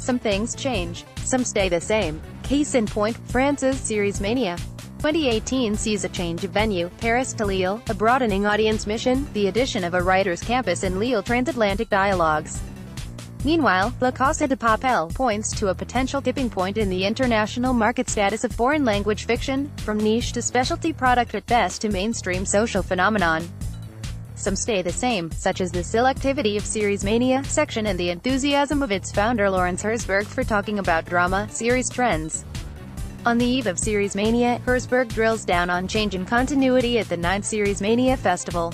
Some things change, some stay the same. Case in point, France's Series Mania 2018 sees a change of venue, Paris to Lille, a broadening audience mission, the addition of a writer's campus in Lille Transatlantic dialogues. Meanwhile, La Casa de Papel points to a potential tipping point in the international market status of foreign-language fiction, from niche to specialty product at best to mainstream social phenomenon. Some stay the same, such as the selectivity of Series Mania section and the enthusiasm of its founder Laurence Herszberg for talking about drama series trends. On the eve of Series Mania, Herszberg drills down on change in continuity at the 9th Series Mania Festival.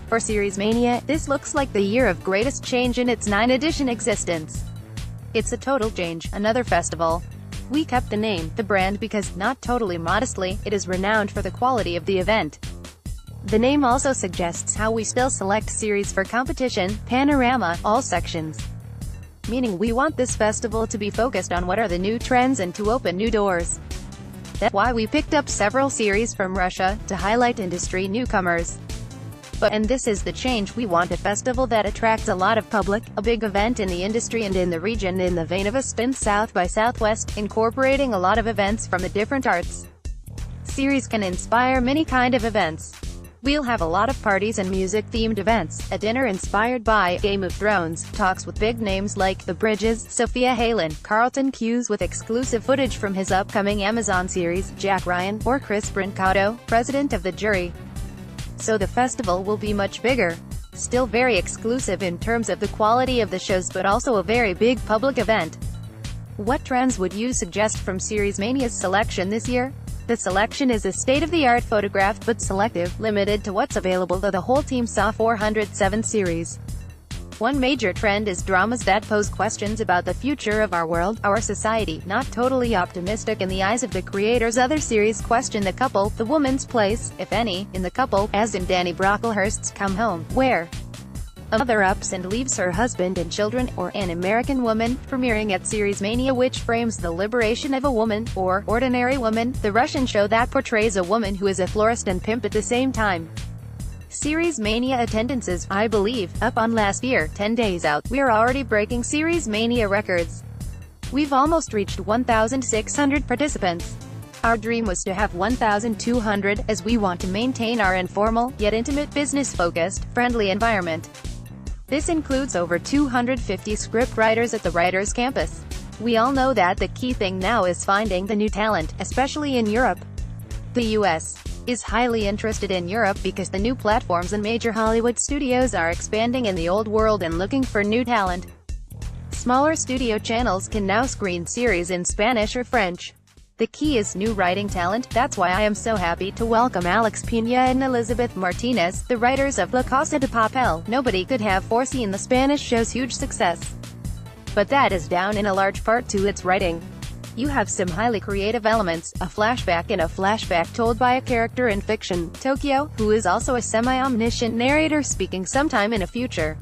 For Series Mania, this looks like the year of greatest change in its 9th-edition existence. It's a total change, another festival. We kept the name, the brand because, not totally modestly, it is renowned for the quality of the event. The name also suggests how we still select series for competition, panorama, all sections. Meaning we want this festival to be focused on what are the new trends and to open new doors. That's why we picked up several series from Russia, to highlight industry newcomers. And this is the change we want, a festival that attracts a lot of public, a big event in the industry and in the region in the vein of a spin South by Southwest, incorporating a lot of events from the different arts. Series can inspire many kind of events. We'll have a lot of parties and music-themed events, a dinner inspired by Game of Thrones, talks with big names like The Bridges, Sophia Halen, Carlton Cuse with exclusive footage from his upcoming Amazon series, Jack Ryan, or Chris Brancato, president of the jury. So the festival will be much bigger. Still very exclusive in terms of the quality of the shows but also a very big public event. What trends would you suggest from Series Mania's selection this year? The selection is a state-of-the-art photograph but selective, limited to what's available though the whole team saw 407 series. One major trend is dramas that pose questions about the future of our world, our society, not totally optimistic in the eyes of the creators. Other series question the couple, the woman's place, if any, in the couple, as in Danny Brocklehurst's Come Home, where a mother ups and leaves her husband and children, or An American Woman, premiering at Series Mania, which frames the liberation of a woman, or Ordinary Woman, the Russian show that portrays a woman who is a florist and pimp at the same time. Series Mania attendances, I believe, up on last year, 10 days out. We're already breaking Series Mania records. We've almost reached 1,600 participants. Our dream was to have 1,200, as we want to maintain our informal, yet intimate business-focused, friendly environment. This includes over 250 script writers at the Writers' Campus. We all know that the key thing now is finding the new talent, especially in Europe. The US is highly interested in Europe because the new platforms and major Hollywood studios are expanding in the old world and looking for new talent. Smaller studio channels can now screen series in Spanish or French. The key is new writing talent. That's why I am so happy to welcome Alex Pina and Elizabeth Martinez, the writers of La Casa de Papel. Nobody could have foreseen the Spanish show's huge success. But that is down in a large part to its writing. You have some highly creative elements, a flashback in a flashback told by a character in fiction, Tokyo, who is also a semi-omniscient narrator speaking sometime in a future.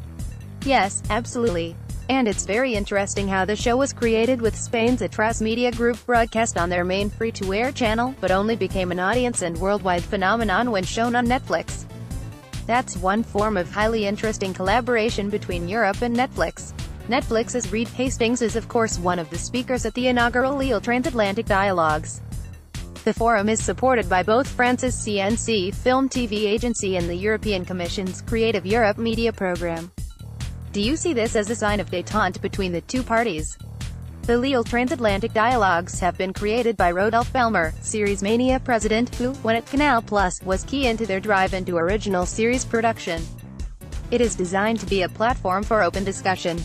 Yes, absolutely. And it's very interesting how the show was created with Spain's Atras Media Group broadcast on their main free-to-air channel, but only became an audience and worldwide phenomenon when shown on Netflix. That's one form of highly interesting collaboration between Europe and Netflix. Netflix's Reed Hastings is of course one of the speakers at the inaugural Lille Transatlantic Dialogues. The forum is supported by both France's CNC Film TV Agency and the European Commission's Creative Europe Media Program. Do you see this as a sign of détente between the two parties? The Lille Transatlantic Dialogues have been created by Rodolphe Belmer, Series Mania president, who, when at Canal+, was key into their drive into original series production. It is designed to be a platform for open discussion.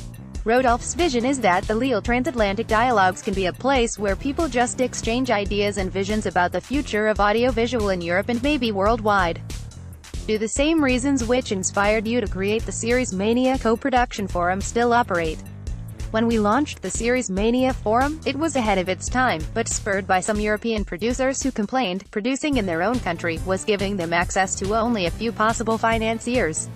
Rodolphe's vision is that the Lille Transatlantic Dialogues can be a place where people just exchange ideas and visions about the future of audiovisual in Europe and maybe worldwide. Do the same reasons which inspired you to create the Series Mania co-production forum still operate? When we launched the Series Mania forum, it was ahead of its time, but spurred by some European producers who complained producing in their own country was giving them access to only a few possible financiers.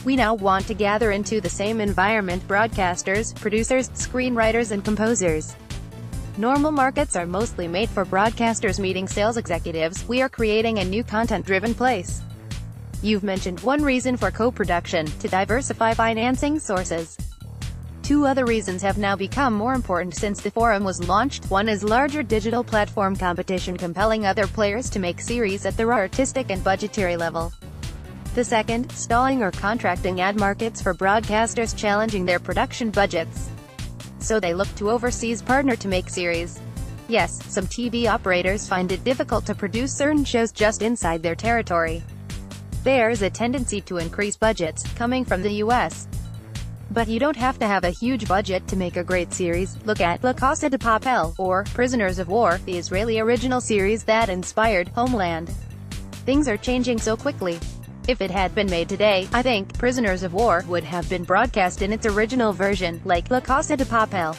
We now want to gather into the same environment broadcasters, producers, screenwriters and composers. Normal markets are mostly made for broadcasters meeting sales executives. We are creating a new content-driven place. You've mentioned one reason for co-production, to diversify financing sources. Two other reasons have now become more important since the forum was launched. One is larger digital platform competition compelling other players to make series at their artistic and budgetary level. The second, stalling or contracting ad markets for broadcasters challenging their production budgets. So they look to overseas partner to make series. Yes, some TV operators find it difficult to produce certain shows just inside their territory. There's a tendency to increase budgets, coming from the US. But you don't have to have a huge budget to make a great series. Look at La Casa de Papel, or Prisoners of War, the Israeli original series that inspired Homeland. Things are changing so quickly. If it had been made today, I think Prisoners of War would have been broadcast in its original version, like La Casa de Papel.